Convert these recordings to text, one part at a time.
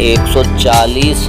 140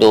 2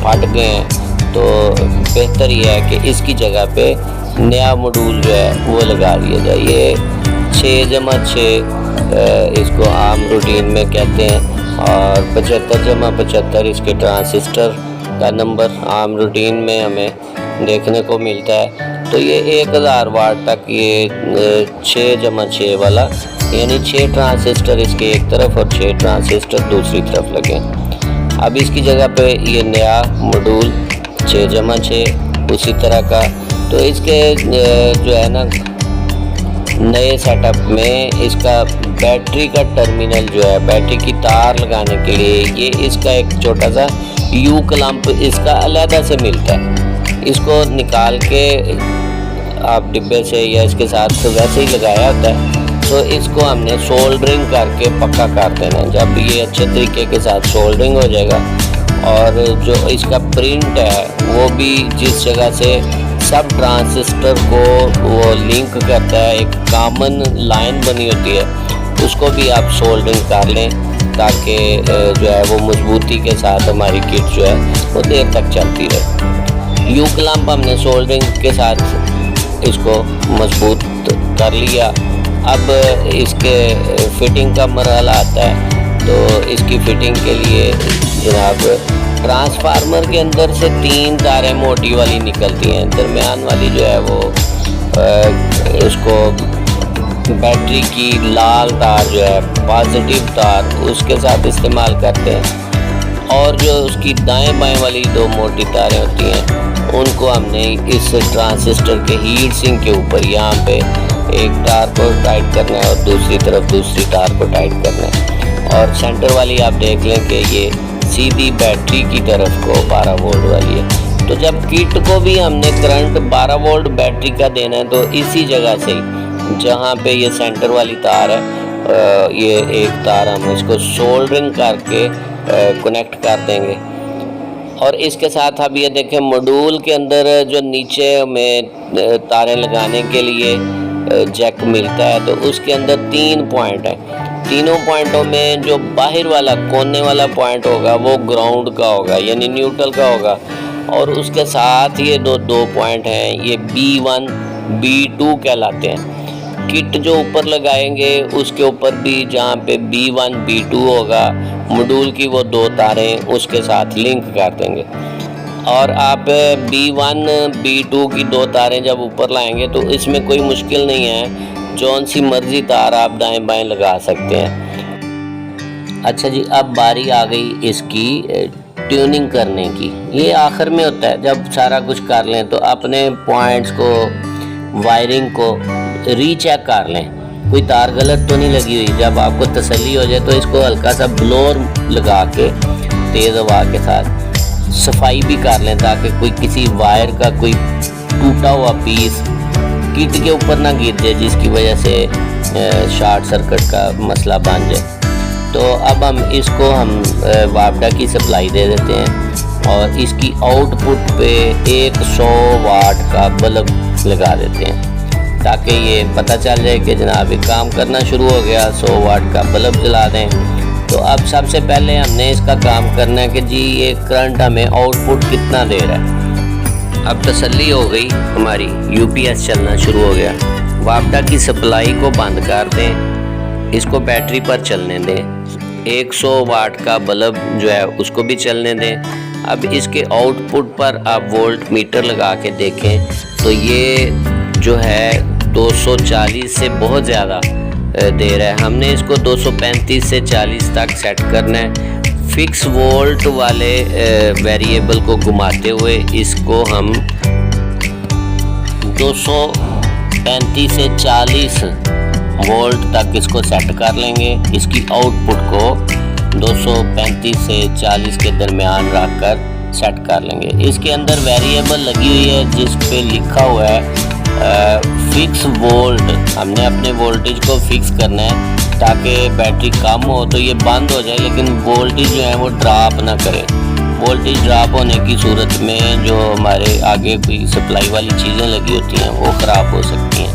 फट गए हैं, तो बेहतर ये है कि इसकी जगह पे नया मॉड्यूल जो है वो लगा दिया जाए। ये 6/6 इसको आम रूटीन में कहते हैं, और 75/75 इसके ट्रांजिस्टर का नंबर आम रूटीन में हमें देखने को मिलता है। तो ये 1000 वाट तक ये 6/6 वाला, यानी 6 ट्रांजिस्टर इसके एक तरफ और 6 ट्रांजिस्टर दूसरी तरफ लगे। अब इसकी जगह पे ये नया मॉड्यूल 6/6 उसी तरह का। तो इसके जो है ना नए सेटअप में इसका बैटरी का टर्मिनल जो है, बैटरी की तार लगाने के लिए, ये इसका एक छोटा सा यू क्लैंप इसका अलहदा से मिलता है। इसको निकाल के आप डिब्बे से या इसके साथ तो वैसे ही लगाया होता है, तो इसको हमने सोल्डरिंग करके पक्का कर देना है। जब ये अच्छे तरीके के साथ सोल्डरिंग हो जाएगा, और जो इसका प्रिंट है वो भी जिस जगह से सब ट्रांजिस्टर को वो लिंक करता है, एक कॉमन लाइन बनी होती है, उसको भी आप सोल्डरिंग कर लें, ताकि जो है वो मजबूती के साथ हमारी किट जो है वो देर तक चलती रहे। यू क्लैंप हमने सोल्डरिंग के साथ इसको मजबूत कर लिया। अब इसके फिटिंग का मरहला आता है, तो इसकी फिटिंग के लिए जनाब ट्रांसफार्मर के अंदर से 3 तारें मोटी वाली निकलती हैं, दरमियान वाली जो है वो उसको बैटरी की लाल तार जो है पॉजिटिव तार उसके साथ इस्तेमाल करते हैं, और जो उसकी दाएं बाएं वाली 2 मोटी तारें होती हैं उनको हमने इस ट्रांजिस्टर के हीट सिंक के ऊपर यहाँ पे एक तार को टाइट करना है और दूसरी तरफ दूसरी तार को टाइट करना है। और सेंटर वाली आप देख लें कि ये सीधी बैटरी की तरफ को 12 वोल्ट वाली है। तो जब किट को भी हमने करंट 12 वोल्ट बैटरी का देना है, तो इसी जगह से जहाँ पे ये सेंटर वाली तार है, ये एक तार हम इसको सोल्डरिंग करके कनेक्ट कर देंगे। और इसके साथ अब ये देखें मॉड्यूल के अंदर जो नीचे में तारें लगाने के लिए जैक मिलता है, तो उसके अंदर 3 पॉइंट हैं। तीनों पॉइंटों में जो बाहर वाला कोने वाला पॉइंट होगा वो ग्राउंड का होगा, यानी न्यूट्रल का होगा, और उसके साथ ये दो पॉइंट हैं, ये B1 B2 कहलाते हैं। किट जो ऊपर लगाएंगे उसके ऊपर भी जहाँ पे B1 B2 होगा, मॉड्यूल की वो 2 तारें उसके साथ लिंक कर देंगे। और आप B1 B2 की 2 तारें जब ऊपर लाएंगे तो इसमें कोई मुश्किल नहीं है, जौन सी मर्जी तार आप दाएं बाएं लगा सकते हैं। अच्छा जी, अब बारी आ गई इसकी ट्यूनिंग करने की। ये आखिर में होता है, जब सारा कुछ कर लें तो अपने पॉइंट्स को, वायरिंग को रीचेक कर लें, कोई तार गलत तो नहीं लगी हुई। जब आपको तसल्ली हो जाए तो इसको हल्का सा ब्लोअर लगा के तेज़ हवा के साथ सफाई भी कर लें, ताकि कोई किसी वायर का कोई टूटा हुआ पीस किट के ऊपर ना गिर जाए, जिसकी वजह से शॉर्ट सर्किट का मसला बन जाए। तो अब इसको वापडा की सप्लाई दे देते हैं और इसकी आउटपुट पे 100 वाट का बल्ब लगा देते हैं, ताकि ये पता चल जाए कि जनाब ये काम करना शुरू हो गया। 100 वाट का बल्ब जला दें। तो अब सबसे पहले हमने इसका काम करना है कि जी ये करंट हमें आउटपुट कितना दे रहा है। अब तसल्ली हो गई, हमारी यूपीएस चलना शुरू हो गया। वापडा की सप्लाई को बंद कर दें, इसको बैटरी पर चलने दें। 100 वाट का बल्ब जो है उसको भी चलने दें। अब इसके आउटपुट पर आप वोल्ट मीटर लगा के देखें तो ये जो है 240 से बहुत ज़्यादा दे रहा है। हमने इसको 235 से 40 तक सेट करना है। फिक्स वोल्ट वाले वेरिएबल को घुमाते हुए इसको हम 235 से 40 वोल्ट तक इसको सेट कर लेंगे। इसकी आउटपुट को 235 से 40 के दरमियान रख कर सेट कर लेंगे। इसके अंदर वेरिएबल लगी हुई है जिस पे लिखा हुआ है फिक्स वोल्ट। हमने अपने वोल्टेज को फिक्स करना है ताकि बैटरी कम हो तो ये बंद हो जाए, लेकिन वोल्टेज जो है वो ड्रॉप ना करे। वोल्टेज ड्रॉप होने की सूरत में जो हमारे आगे कोई सप्लाई वाली चीज़ें लगी होती हैं वो ख़राब हो सकती हैं।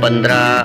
15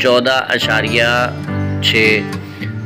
14.6,